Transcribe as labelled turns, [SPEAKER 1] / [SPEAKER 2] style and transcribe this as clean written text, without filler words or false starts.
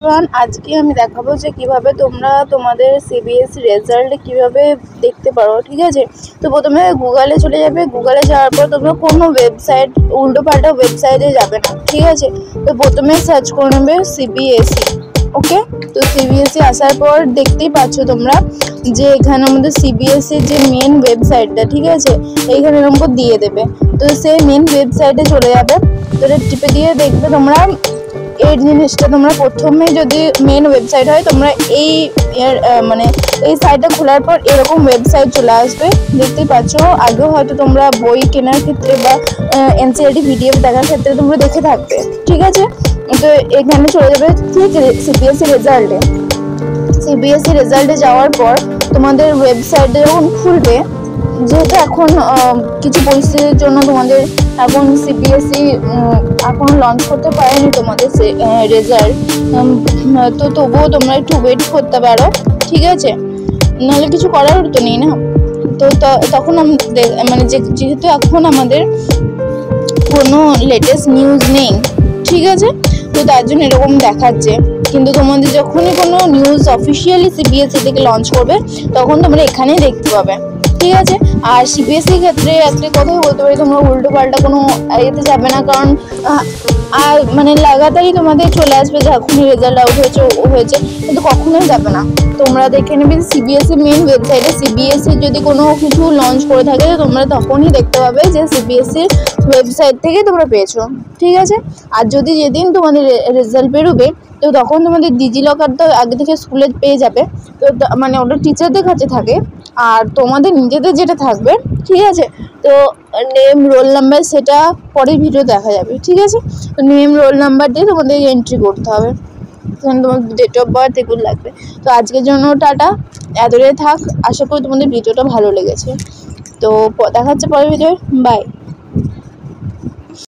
[SPEAKER 1] আজকে আমি দেখাবো যে কিভাবে তোমরা তোমাদের সিবিএসই রেজাল্ট কিভাবে দেখতে পারো। ঠিক আছে, তো প্রথমে গুগলে চলে যাবে। গুগলে যাওয়ার পর তোমরা কোনো ওয়েবসাইট, উল্টো পাল্টা ওয়েবসাইটে যাবে না। ঠিক আছে, তো প্রথমে সার্চ করে নেবে সিবিএসই। ওকে, তো সিবিএসই আসার পর দেখতেই পাচ্ছ তোমরা যে এখানে আমাদের সিবিএসই যে মেন ওয়েবসাইটটা, ঠিক আছে, এইখানে এরকম দিয়ে দেবে। তো সেই মেন ওয়েবসাইটে চলে যাবে। তো এটা টিপে দিয়ে দেখবে তোমরা এই জিনিসটা। তোমরা প্রথমে যদি মেন ওয়েবসাইট হয়, তোমরা এই মানে এই সাইটটা খোলার পর এরকম ওয়েবসাইট চলে আসবে, দেখতেই পাচ্ছ। আগেও হয়তো তোমরা বই কেনার ক্ষেত্রে বা এনসিইআরটি পিডিএফ দেখার ক্ষেত্রে তোমরা দেখে থাকবে। ঠিক আছে, তো এখানে চলে যাবে ঠিক সিবিএসই রেজাল্টে। সিবিএসই রেজাল্টে যাওয়ার পর তোমাদের ওয়েবসাইটে যখন খুলবে, যেহেতু এখন কিছু পরিস্থিতির জন্য তোমাদের এখন সিবিএসই এখন লঞ্চ করতে পারেনি তোমাদের রেজাল্ট, তো তবুও তোমরা একটু ওয়েট করতে পারো। ঠিক আছে, নাহলে কিছু করার তো নেই না। তো তখন মানে যেহেতু এখন আমাদের কোনো লেটেস্ট নিউজ নেই, ঠিক আছে, তো তার জন্য এরকম দেখাচ্ছে। কিন্তু তোমাদের যখনই কোনো নিউজ অফিসিয়ালি সিবিএসই থেকে লঞ্চ করবে, তখন তোমরা এখানেই দেখতে পাবে। ঠিক আছে, আর সিবিএসই ক্ষেত্রে একটা কথাই বলতে পারি, তোমরা উল্টো পাল্টা কোনো ইয়েতে যাবে না, কারণ আর মানে লাগাতারই তোমাদের চলে আসবে যে এখনই রেজাল্ট আউট হয়েছে, কিন্তু কখনোই যাবে না। তোমরা দেখে নেবে সিবিএসই মেন ওয়েবসাইটে সিবিএসই যদি কোনো কিছু লঞ্চ করে থাকে, তোমরা তখনই দেখতে পাবে যে সিবিএসইর ওয়েবসাইট থেকে তোমরা পেয়েছো। ঠিক আছে, আর যদি যেদিন তোমাদের রেজাল্ট বেরোবে, তো তখন তোমাদের ডিজিলকার তো আগে থেকে স্কুলে পেয়ে যাবে। তো মানে ওটা টিচারদের কাছে থাকে, আর তোমাদের নিজেদের যেটা থাকবে, ঠিক আছে, তো নেম রোল নাম্বার সেটা পরের ভিডিও দেখা যাবে। ঠিক আছে, তো নেম রোল নাম্বার দিয়ে তোমাদের এন্ট্রি করতে হবে, তোমার ডেট অফ বার্থ এগুলো লাগবে। তো আজকের জন্য টাটা, এতটাই থাক। আশা করি তোমাদের ভিডিওটা ভালো লেগেছে। তো দেখা হচ্ছে পরের ভিডিও। বাই।